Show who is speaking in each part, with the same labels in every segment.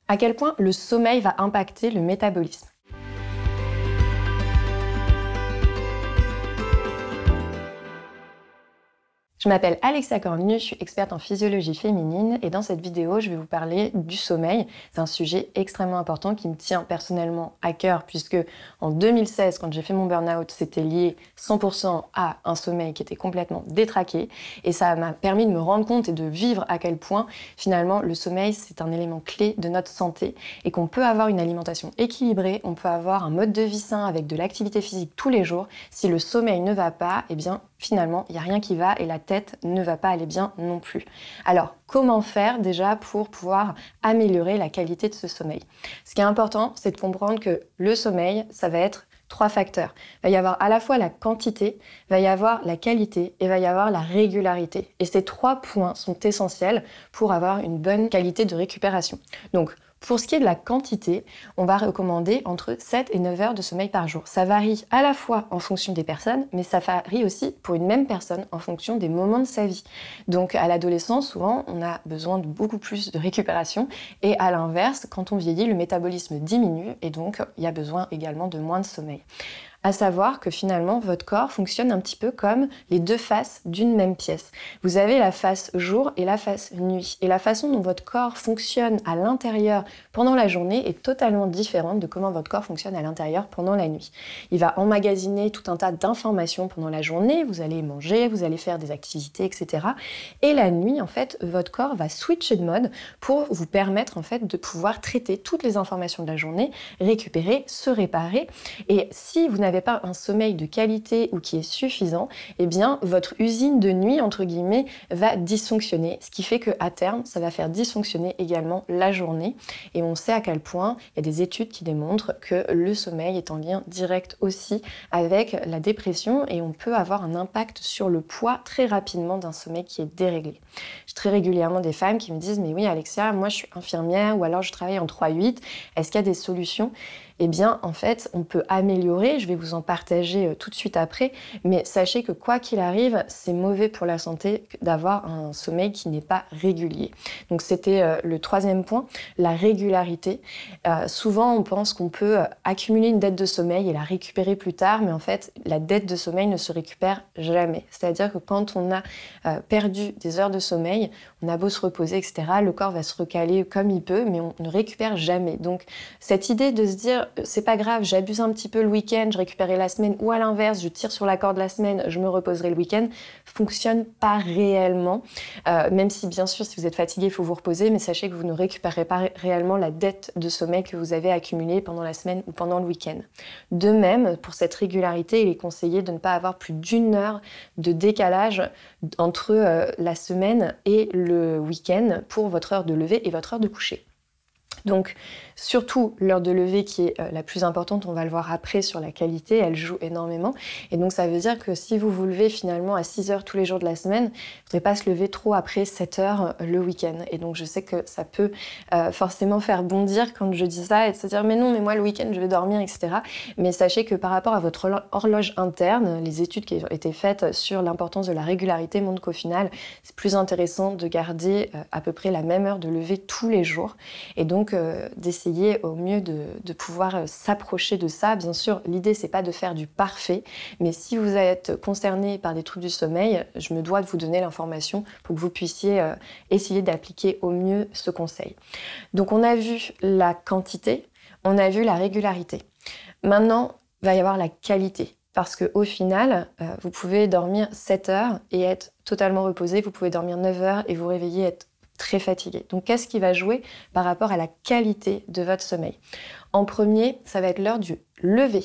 Speaker 1: À quel point le sommeil va impacter le métabolisme? Je m'appelle Alexia Cornu, je suis experte en physiologie féminine et dans cette vidéo, je vais vous parler du sommeil. C'est un sujet extrêmement important qui me tient personnellement à cœur puisque en 2016, quand j'ai fait mon burn-out, c'était lié 100% à un sommeil qui était complètement détraqué et ça m'a permis de me rendre compte et de vivre à quel point finalement le sommeil c'est un élément clé de notre santé et qu'on peut avoir une alimentation équilibrée, on peut avoir un mode de vie sain avec de l'activité physique tous les jours. Si le sommeil ne va pas, eh bien finalement, il n'y a rien qui va et la tête ne va pas aller bien non plus. Alors, comment faire déjà pour pouvoir améliorer la qualité de ce sommeil? Ce qui est important, c'est de comprendre que le sommeil, ça va être 3 facteurs. Il va y avoir à la fois la quantité, il va y avoir la qualité et il va y avoir la régularité. Et ces 3 points sont essentiels pour avoir une bonne qualité de récupération. Donc, pour ce qui est de la quantité, on va recommander entre 7 et 9 heures de sommeil par jour. Ça varie à la fois en fonction des personnes, mais ça varie aussi pour une même personne en fonction des moments de sa vie. Donc à l'adolescence, souvent, on a besoin de beaucoup plus de récupération et à l'inverse, quand on vieillit, le métabolisme diminue et donc il y a besoin également de moins de sommeil. À savoir que finalement, votre corps fonctionne un petit peu comme les 2 faces d'une même pièce. Vous avez la face jour et la face nuit. Et la façon dont votre corps fonctionne à l'intérieur pendant la journée est totalement différente de comment votre corps fonctionne à l'intérieur pendant la nuit. Il va emmagasiner tout un tas d'informations pendant la journée. Vous allez manger, vous allez faire des activités, etc. Et la nuit, en fait, votre corps va switcher de mode pour vous permettre en fait de pouvoir traiter toutes les informations de la journée, récupérer, se réparer. Et si vous n'avez pas un sommeil de qualité ou qui est suffisant, eh bien votre usine de nuit entre guillemets va dysfonctionner, ce qui fait que à terme ça va faire dysfonctionner également la journée. Et on sait à quel point il y a des études qui démontrent que le sommeil est en lien direct aussi avec la dépression et on peut avoir un impact sur le poids très rapidement d'un sommeil qui est déréglé. J'ai très régulièrement des femmes qui me disent mais oui Alexia, moi je suis infirmière ou alors je travaille en 3-8, est-ce qu'il y a des solutions? Eh bien, en fait, on peut améliorer, je vais vous en partager tout de suite après, mais sachez que quoi qu'il arrive, c'est mauvais pour la santé d'avoir un sommeil qui n'est pas régulier. Donc c'était le 3e point, la régularité. Souvent, on pense qu'on peut accumuler une dette de sommeil et la récupérer plus tard, mais en fait, la dette de sommeil ne se récupère jamais. C'est-à-dire que quand on a perdu des heures de sommeil, on a beau se reposer, etc., le corps va se recaler comme il peut, mais on ne récupère jamais. Donc, cette idée de se dire c'est pas grave, j'abuse un petit peu le week-end, je récupérerai la semaine, ou à l'inverse, je tire sur la corde la semaine, je me reposerai le week-end, fonctionne pas réellement. Même si, bien sûr, si vous êtes fatigué, il faut vous reposer, mais sachez que vous ne récupérez pas réellement la dette de sommeil que vous avez accumulée pendant la semaine ou pendant le week-end. De même, pour cette régularité, il est conseillé de ne pas avoir plus d'1 heure de décalage entre la semaine et le week-end pour votre heure de lever et votre heure de coucher. Donc, surtout l'heure de lever qui est la plus importante, on va le voir après sur la qualité, elle joue énormément. Et donc ça veut dire que si vous vous levez finalement à 6 heures tous les jours de la semaine, vous ne devez pas se lever trop après 7 heures le week-end. Et donc je sais que ça peut forcément faire bondir quand je dis ça et de se dire mais non, mais moi le week-end je vais dormir, etc. Mais sachez que par rapport à votre horloge interne, les études qui ont été faites sur l'importance de la régularité montrent qu'au final, c'est plus intéressant de garder à peu près la même heure de lever tous les jours. Et donc d'essayer au mieux de pouvoir s'approcher de ça. Bien sûr, l'idée c'est pas de faire du parfait, mais si vous êtes concerné par des troubles du sommeil, je me dois de vous donner l'information pour que vous puissiez essayer d'appliquer au mieux ce conseil. Donc on a vu la quantité, on a vu la régularité. Maintenant, il va y avoir la qualité. Parce qu'au final, vous pouvez dormir 7 heures et être totalement reposé, vous pouvez dormir 9 heures et vous réveiller et être très fatigué. Donc qu'est-ce qui va jouer par rapport à la qualité de votre sommeil? En premier, ça va être l'heure du lever.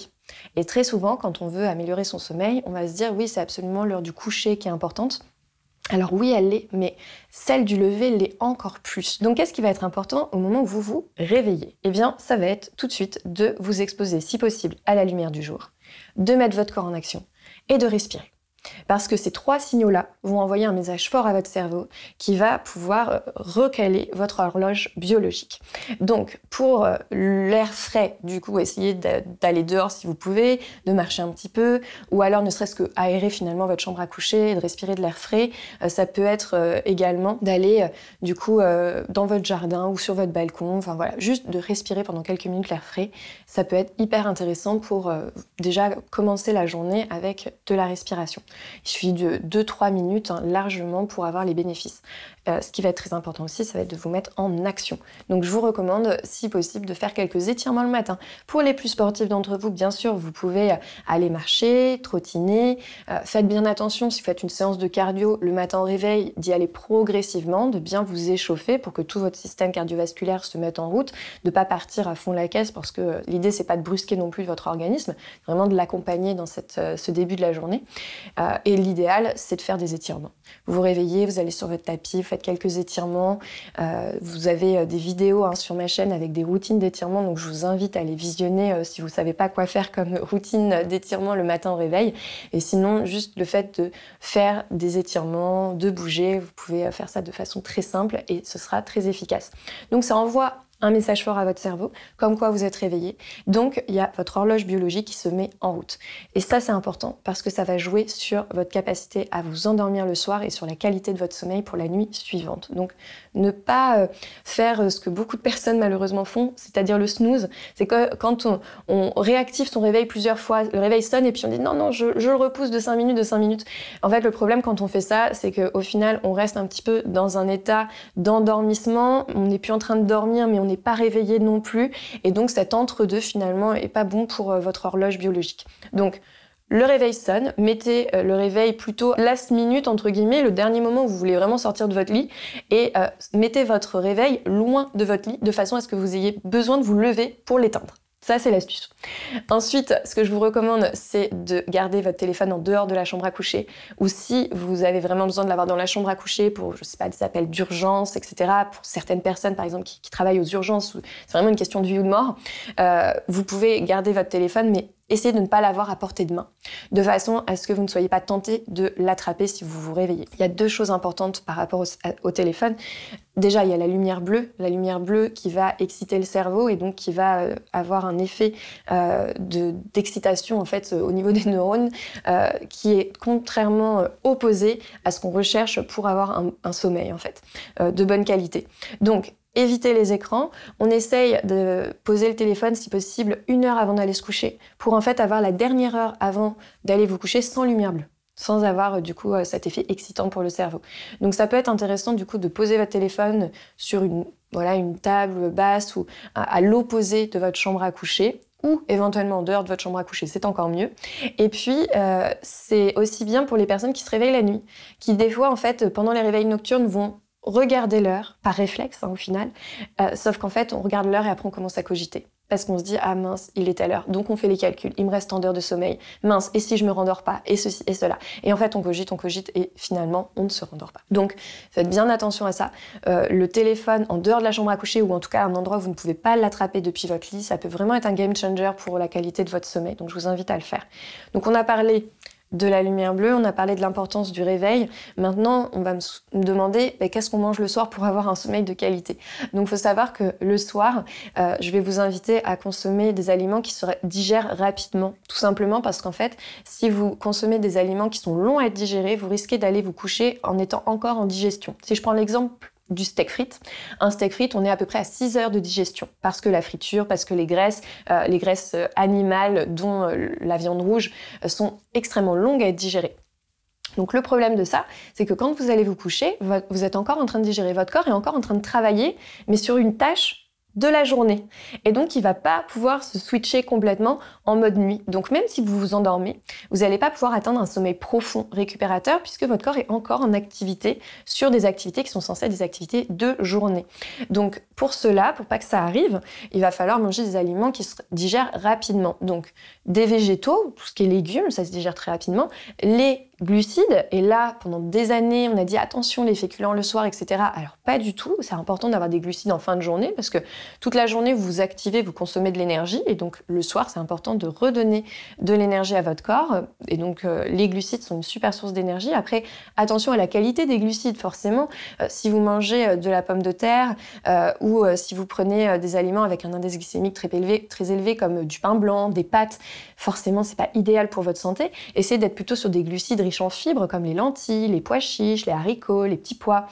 Speaker 1: Et très souvent, quand on veut améliorer son sommeil, on va se dire oui, c'est absolument l'heure du coucher qui est importante. Alors oui, elle l'est, mais celle du lever l'est encore plus. Donc qu'est-ce qui va être important au moment où vous vous réveillez? Eh bien, ça va être tout de suite de vous exposer, si possible, à la lumière du jour, de mettre votre corps en action et de respirer. Parce que ces 3 signaux-là vont envoyer un message fort à votre cerveau qui va pouvoir recaler votre horloge biologique. Donc, pour l'air frais, du coup, essayez d'aller dehors si vous pouvez, de marcher un petit peu, ou alors ne serait-ce que aérer finalement votre chambre à coucher et de respirer de l'air frais. Ça peut être également d'aller du coup dans votre jardin ou sur votre balcon, enfin voilà, juste de respirer pendant quelques minutes l'air frais. Ça peut être hyper intéressant pour déjà commencer la journée avec de la respiration. Il suffit de 2-3 minutes largement pour avoir les bénéfices. Ce qui va être très important aussi, ça va être de vous mettre en action. Donc je vous recommande, si possible, de faire quelques étirements le matin. Pour les plus sportifs d'entre vous, bien sûr, vous pouvez aller marcher, trottiner. Faites bien attention, si vous faites une séance de cardio le matin au réveil, d'y aller progressivement, de bien vous échauffer pour que tout votre système cardiovasculaire se mette en route, de ne pas partir à fond la caisse parce que l'idée, c'est pas de brusquer non plus votre organisme, vraiment de l'accompagner dans ce début de la journée. Et l'idéal, c'est de faire des étirements. Vous vous réveillez, vous allez sur votre tapis, vous faites quelques étirements. Vous avez des vidéos sur ma chaîne avec des routines d'étirements, donc je vous invite à les visionner si vous ne savez pas quoi faire comme routine d'étirement le matin au réveil. Et sinon, juste le fait de faire des étirements, de bouger, vous pouvez faire ça de façon très simple et ce sera très efficace. Donc ça envoie un message fort à votre cerveau, comme quoi vous êtes réveillé. Donc, il y a votre horloge biologique qui se met en route. Et ça, c'est important parce que ça va jouer sur votre capacité à vous endormir le soir et sur la qualité de votre sommeil pour la nuit suivante. Donc, ne pas faire ce que beaucoup de personnes malheureusement font, c'est-à-dire le snooze. C'est que quand on réactive son réveil plusieurs fois, le réveil sonne et puis on dit non, je le repousse de 5 minutes. En fait, le problème quand on fait ça, c'est qu'au final, on reste un petit peu dans un état d'endormissement. On n'est plus en train de dormir, mais on n'est pas réveillé non plus, et donc cet entre-deux finalement est pas bon pour votre horloge biologique. Donc le réveil sonne, mettez le réveil plutôt last minute entre guillemets, le dernier moment où vous voulez vraiment sortir de votre lit, et mettez votre réveil loin de votre lit de façon à ce que vous ayez besoin de vous lever pour l'éteindre. Ça, c'est l'astuce. Ensuite, ce que je vous recommande, c'est de garder votre téléphone en dehors de la chambre à coucher, ou si vous avez vraiment besoin de l'avoir dans la chambre à coucher pour, je sais pas, des appels d'urgence, etc. Pour certaines personnes, par exemple, qui travaillent aux urgences, où c'est vraiment une question de vie ou de mort, vous pouvez garder votre téléphone, mais essayez de ne pas l'avoir à portée de main, de façon à ce que vous ne soyez pas tenté de l'attraper si vous vous réveillez. Il y a 2 choses importantes par rapport au téléphone. Déjà, il y a la lumière bleue qui va exciter le cerveau et donc qui va avoir un effet d'excitation en fait au niveau des neurones qui est contrairement opposé à ce qu'on recherche pour avoir un sommeil en fait de bonne qualité. Donc, évitez les écrans. On essaye de poser le téléphone, si possible, 1 heure avant d'aller se coucher, pour en fait avoir la dernière heure avant d'aller vous coucher sans lumière bleue, sans avoir du coup cet effet excitant pour le cerveau. Donc ça peut être intéressant du coup de poser votre téléphone sur une table basse ou à l'opposé de votre chambre à coucher, ou éventuellement en dehors de votre chambre à coucher, c'est encore mieux. Et puis, c'est aussi bien pour les personnes qui se réveillent la nuit, qui des fois, en fait, pendant les réveils nocturnes, vont regarder l'heure, par réflexe au final, sauf qu'en fait, on regarde l'heure et après on commence à cogiter. Parce qu'on se dit, ah mince, il est à l'heure. Donc on fait les calculs, il me reste tant d'heures de sommeil. Mince, et si je me rendors pas, et ceci, et cela. Et en fait, on cogite, et finalement, on ne se rendort pas. Donc, faites bien attention à ça. Le téléphone en dehors de la chambre à coucher, ou en tout cas à un endroit où vous ne pouvez pas l'attraper depuis votre lit, ça peut vraiment être un game changer pour la qualité de votre sommeil. Donc je vous invite à le faire. Donc on a parlé de la lumière bleue, on a parlé de l'importance du réveil. Maintenant, on va me demander qu'est-ce qu'on mange le soir pour avoir un sommeil de qualité. Donc, il faut savoir que le soir, je vais vous inviter à consommer des aliments qui se digèrent rapidement. Tout simplement parce qu'en fait, si vous consommez des aliments qui sont longs à être digérés, vous risquez d'aller vous coucher en étant encore en digestion. Si je prends l'exemple du steak frites. Un steak frites, on est à peu près à 6 heures de digestion parce que la friture, parce que les graisses animales, dont la viande rouge, sont extrêmement longues à être digérées. Donc le problème de ça, c'est que quand vous allez vous coucher, vous êtes encore en train de digérer, votre corps est encore en train de travailler, mais sur une tâche de la journée. Et donc, il va pas pouvoir se switcher complètement en mode nuit. Donc, même si vous vous endormez, vous n'allez pas pouvoir atteindre un sommeil profond récupérateur puisque votre corps est encore en activité sur des activités qui sont censées être des activités de journée. Donc, pour cela, pour pas que ça arrive, il va falloir manger des aliments qui se digèrent rapidement. Donc, des végétaux, tout ce qui est légumes, ça se digère très rapidement. Les glucides. Et là, pendant des années, on a dit attention les féculents le soir, etc. Alors pas du tout, c'est important d'avoir des glucides en fin de journée parce que toute la journée, vous vous activez, vous consommez de l'énergie et donc le soir, c'est important de redonner de l'énergie à votre corps. Et donc les glucides sont une super source d'énergie. Après, attention à la qualité des glucides, forcément. Si vous mangez de la pomme de terre ou si vous prenez des aliments avec un index glycémique très élevé comme du pain blanc, des pâtes, forcément, c'est pas idéal pour votre santé. Essayez d'être plutôt sur des glucides riches en fibres comme les lentilles, les pois chiches, les haricots, les petits pois,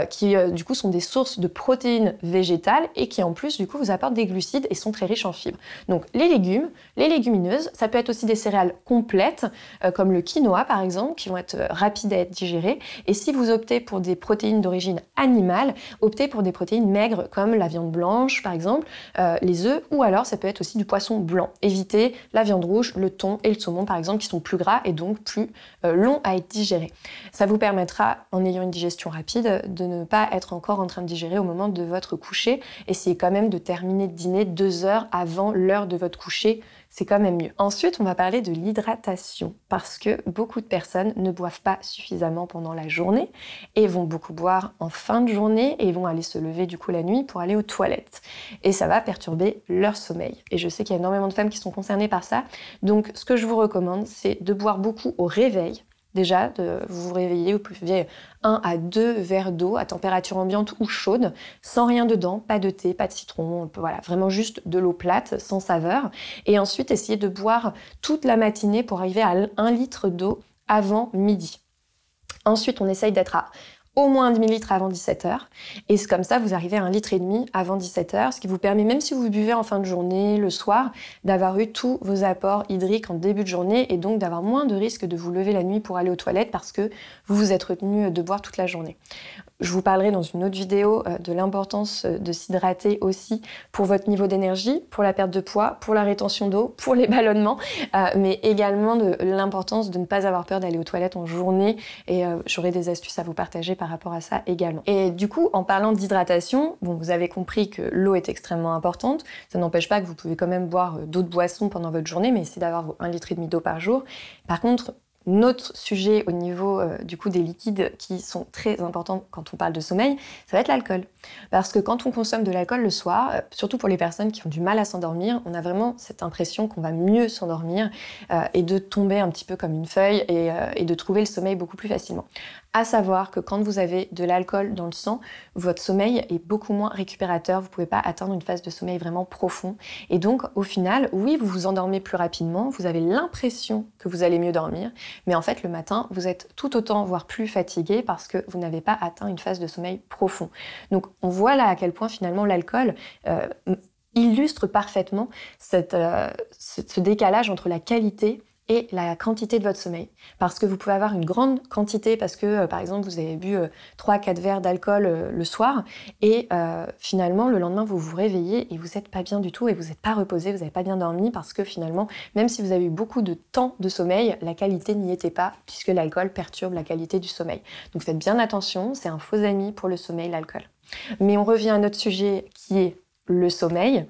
Speaker 1: qui du coup sont des sources de protéines végétales et qui en plus du coup vous apportent des glucides et sont très riches en fibres. Donc les légumes, les légumineuses, ça peut être aussi des céréales complètes comme le quinoa par exemple, qui vont être rapides à être digérées. Et si vous optez pour des protéines d'origine animale, optez pour des protéines maigres comme la viande blanche par exemple, les œufs, ou alors ça peut être aussi du poisson blanc. Évitez la viande rouge, le thon et le saumon par exemple qui sont plus gras et donc plus longs à être digérés. Ça vous permettra, en ayant une digestion rapide, de ne pas être encore en train de digérer au moment de votre coucher. Essayez quand même de terminer de dîner 2 heures avant l'heure de votre coucher, c'est quand même mieux. Ensuite, on va parler de l'hydratation parce que beaucoup de personnes ne boivent pas suffisamment pendant la journée et vont beaucoup boire en fin de journée et vont aller se lever du coup la nuit pour aller aux toilettes. Et ça va perturber leur sommeil. Et je sais qu'il y a énormément de femmes qui sont concernées par ça. Donc, ce que je vous recommande, c'est de boire beaucoup au réveil. Déjà, vous vous réveillez, vous pouvez 1 à 2 verres d'eau à température ambiante ou chaude, sans rien dedans, pas de thé, pas de citron, voilà, vraiment juste de l'eau plate, sans saveur. Et ensuite, essayez de boire toute la matinée pour arriver à 1 litre d'eau avant midi. Ensuite, on essaye d'être à au moins un demi-litre avant 17h. Et c'est comme ça, vous arrivez à 1,5 litre avant 17h, ce qui vous permet, même si vous buvez en fin de journée, le soir, d'avoir eu tous vos apports hydriques en début de journée et donc d'avoir moins de risque de vous lever la nuit pour aller aux toilettes parce que vous vous êtes retenu de boire toute la journée. Je vous parlerai dans une autre vidéo de l'importance de s'hydrater aussi pour votre niveau d'énergie, pour la perte de poids, pour la rétention d'eau, pour les ballonnements, mais également de l'importance de ne pas avoir peur d'aller aux toilettes en journée et j'aurai des astuces à vous partager par rapport à ça également. Et du coup, en parlant d'hydratation, bon, vous avez compris que l'eau est extrêmement importante. Ça n'empêche pas que vous pouvez quand même boire d'autres boissons pendant votre journée, mais essayez d'avoir vos 1,5 litre d'eau par jour. Par contre, notre sujet au niveau du coup des liquides qui sont très importants quand on parle de sommeil, ça va être l'alcool. Parce que quand on consomme de l'alcool le soir, surtout pour les personnes qui ont du mal à s'endormir, on a vraiment cette impression qu'on va mieux s'endormir et de tomber un petit peu comme une feuille et de trouver le sommeil beaucoup plus facilement. À savoir que quand vous avez de l'alcool dans le sang, votre sommeil est beaucoup moins récupérateur, vous ne pouvez pas atteindre une phase de sommeil vraiment profond. Et donc, au final, oui, vous vous endormez plus rapidement, vous avez l'impression que vous allez mieux dormir, mais en fait, le matin, vous êtes tout autant, voire plus fatigué parce que vous n'avez pas atteint une phase de sommeil profond. Donc, on voit là à quel point finalement l'alcool illustre parfaitement ce décalage entre la qualité et la quantité de votre sommeil. Parce que vous pouvez avoir une grande quantité parce que, par exemple, vous avez bu 3-4 verres d'alcool le soir et finalement, le lendemain, vous vous réveillez et vous n'êtes pas bien du tout et vous n'êtes pas reposé, vous n'avez pas bien dormi parce que finalement, même si vous avez eu beaucoup de temps de sommeil, la qualité n'y était pas puisque l'alcool perturbe la qualité du sommeil. Donc faites bien attention, c'est un faux ami pour le sommeil, l'alcool. Mais on revient à notre sujet qui est le sommeil.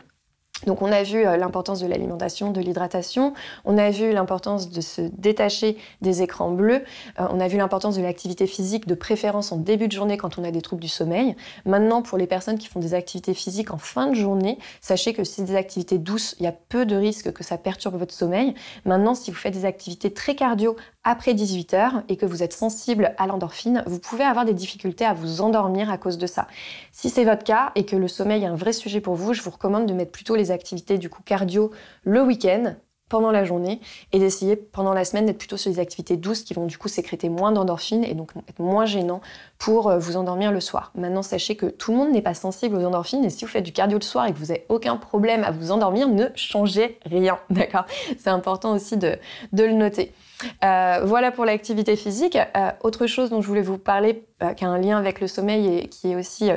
Speaker 1: Donc on a vu l'importance de l'alimentation, de l'hydratation, on a vu l'importance de se détacher des écrans bleus, on a vu l'importance de l'activité physique, de préférence en début de journée quand on a des troubles du sommeil. Maintenant, pour les personnes qui font des activités physiques en fin de journée, sachez que si c'est des activités douces, il y a peu de risques que ça perturbe votre sommeil. Maintenant, si vous faites des activités très cardio après 18h et que vous êtes sensible à l'endorphine, vous pouvez avoir des difficultés à vous endormir à cause de ça. Si c'est votre cas et que le sommeil est un vrai sujet pour vous, je vous recommande de mettre plutôt les activités du coup cardio le week-end, pendant la journée, et d'essayer pendant la semaine d'être plutôt sur des activités douces qui vont du coup sécréter moins d'endorphines et donc être moins gênants pour vous endormir le soir. Maintenant, sachez que tout le monde n'est pas sensible aux endorphines et si vous faites du cardio le soir et que vous n'avez aucun problème à vous endormir, ne changez rien, d'accord? C'est important aussi de le noter. Voilà pour l'activité physique. Autre chose dont je voulais vous parler qui a un lien avec le sommeil et qui est aussi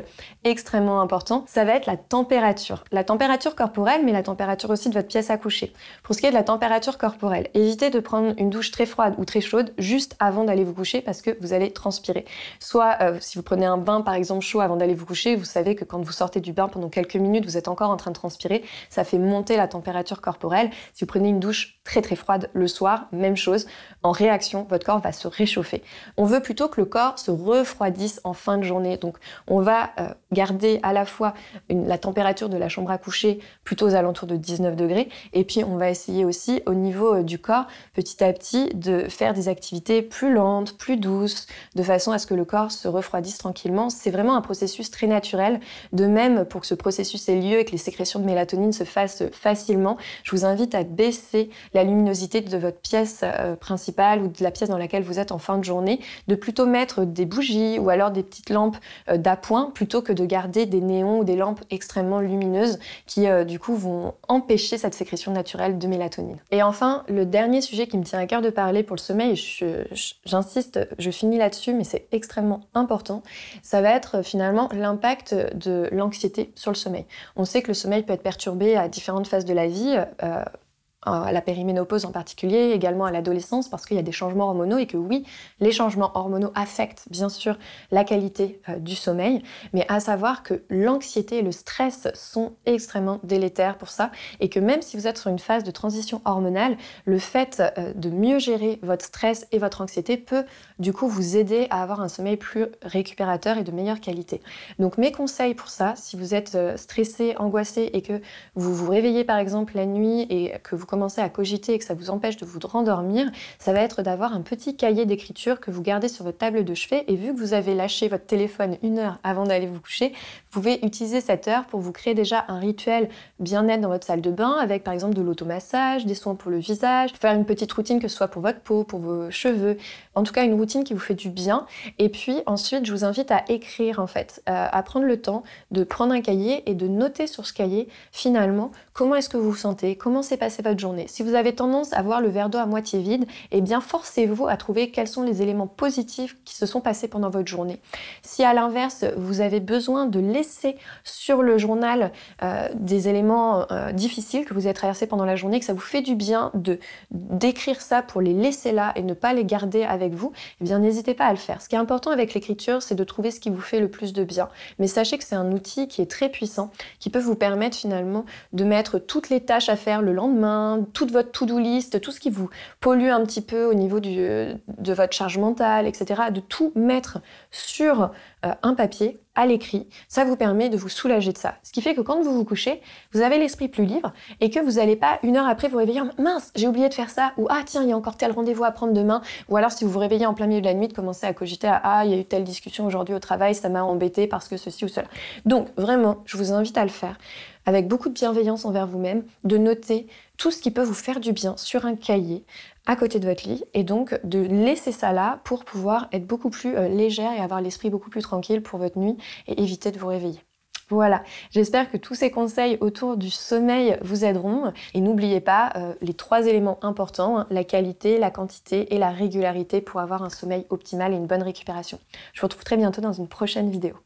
Speaker 1: extrêmement important, ça va être la température. La température corporelle, mais la température aussi de votre pièce à coucher. Pour ce qui est de la température corporelle, évitez de prendre une douche très froide ou très chaude juste avant d'aller vous coucher parce que vous allez transpirer. Soit si vous prenez un bain par exemple chaud avant d'aller vous coucher, vous savez que quand vous sortez du bain pendant quelques minutes, vous êtes encore en train de transpirer, ça fait monter la température corporelle. Si vous prenez une douche très très froide le soir, même chose, en réaction, votre corps va se réchauffer. On veut plutôt que le corps se refroidisse en fin de journée. Donc on va garder à la fois la température de la chambre à coucher plutôt aux alentours de 19 degrés et puis on va essayer aussi au niveau du corps petit à petit de faire des activités plus lentes, plus douces, de façon à ce que le corps se refroidisse tranquillement. C'est vraiment un processus très naturel. De même, pour que ce processus ait lieu et que les sécrétions de mélatonine se fassent facilement, je vous invite à baisser la luminosité de votre pièce principale ou de la pièce dans laquelle vous êtes en fin de journée, de plutôt mettre des bougies ou alors des petites lampes d'appoint plutôt que de garder des néons ou des lampes extrêmement lumineuses qui du coup vont empêcher cette sécrétion naturelle de mélatonine. Et enfin, le dernier sujet qui me tient à cœur de parler pour le sommeil, j'insiste, je finis là-dessus, mais c'est extrêmement important, ça va être finalement l'impact de l'anxiété sur le sommeil. On sait que le sommeil peut être perturbé à différentes phases de la vie, à la périménopause en particulier, également à l'adolescence, parce qu'il y a des changements hormonaux et que oui, les changements hormonaux affectent bien sûr la qualité du sommeil, mais à savoir que l'anxiété et le stress sont extrêmement délétères pour ça et que même si vous êtes sur une phase de transition hormonale, le fait de mieux gérer votre stress et votre anxiété peut du coup vous aider à avoir un sommeil plus récupérateur et de meilleure qualité. Donc mes conseils pour ça, si vous êtes stressé, angoissé et que vous vous réveillez par exemple la nuit et que vous commencez à cogiter et que ça vous empêche de vous rendormir, ça va être d'avoir un petit cahier d'écriture que vous gardez sur votre table de chevet et vu que vous avez lâché votre téléphone 1 heure avant d'aller vous coucher, vous pouvez utiliser cette heure pour vous créer déjà un rituel bien-être dans votre salle de bain avec par exemple de l'automassage, des soins pour le visage, faire une petite routine que ce soit pour votre peau, pour vos cheveux, en tout cas une routine qui vous fait du bien. Et puis ensuite, je vous invite à écrire en fait, à prendre le temps de prendre un cahier et de noter sur ce cahier finalement comment est-ce que vous vous sentez, comment s'est passée votre journée. Si vous avez tendance à voir le verre d'eau à moitié vide, eh bien forcez-vous à trouver quels sont les éléments positifs qui se sont passés pendant votre journée. Si à l'inverse, vous avez besoin de laisser sur le journal des éléments difficiles que vous avez traversés pendant la journée, que ça vous fait du bien d'écrire ça pour les laisser là et ne pas les garder avec vous, eh bien n'hésitez pas à le faire. Ce qui est important avec l'écriture, c'est de trouver ce qui vous fait le plus de bien. Mais sachez que c'est un outil qui est très puissant, qui peut vous permettre finalement de mettre toutes les tâches à faire le lendemain, toute votre to-do list, tout ce qui vous pollue un petit peu au niveau de votre charge mentale, etc., de tout mettre sur un papier, à l'écrit. Ça vous permet de vous soulager de ça. Ce qui fait que quand vous vous couchez, vous avez l'esprit plus libre et que vous n'allez pas 1 heure après vous réveiller en mince, j'ai oublié de faire ça, ou ah tiens, il y a encore tel rendez-vous à prendre demain, ou alors si vous vous réveillez en plein milieu de la nuit, de commencer à cogiter à ah, il y a eu telle discussion aujourd'hui au travail, ça m'a embêté parce que ceci ou cela. Donc vraiment, je vous invite à le faire avec beaucoup de bienveillance envers vous-même, de noter tout ce qui peut vous faire du bien sur un cahier à côté de votre lit et donc de laisser ça là pour pouvoir être beaucoup plus légère et avoir l'esprit beaucoup plus tranquille pour votre nuit et éviter de vous réveiller. Voilà, j'espère que tous ces conseils autour du sommeil vous aideront et n'oubliez pas les 3 éléments importants, hein, la qualité, la quantité et la régularité pour avoir un sommeil optimal et une bonne récupération. Je vous retrouve très bientôt dans une prochaine vidéo.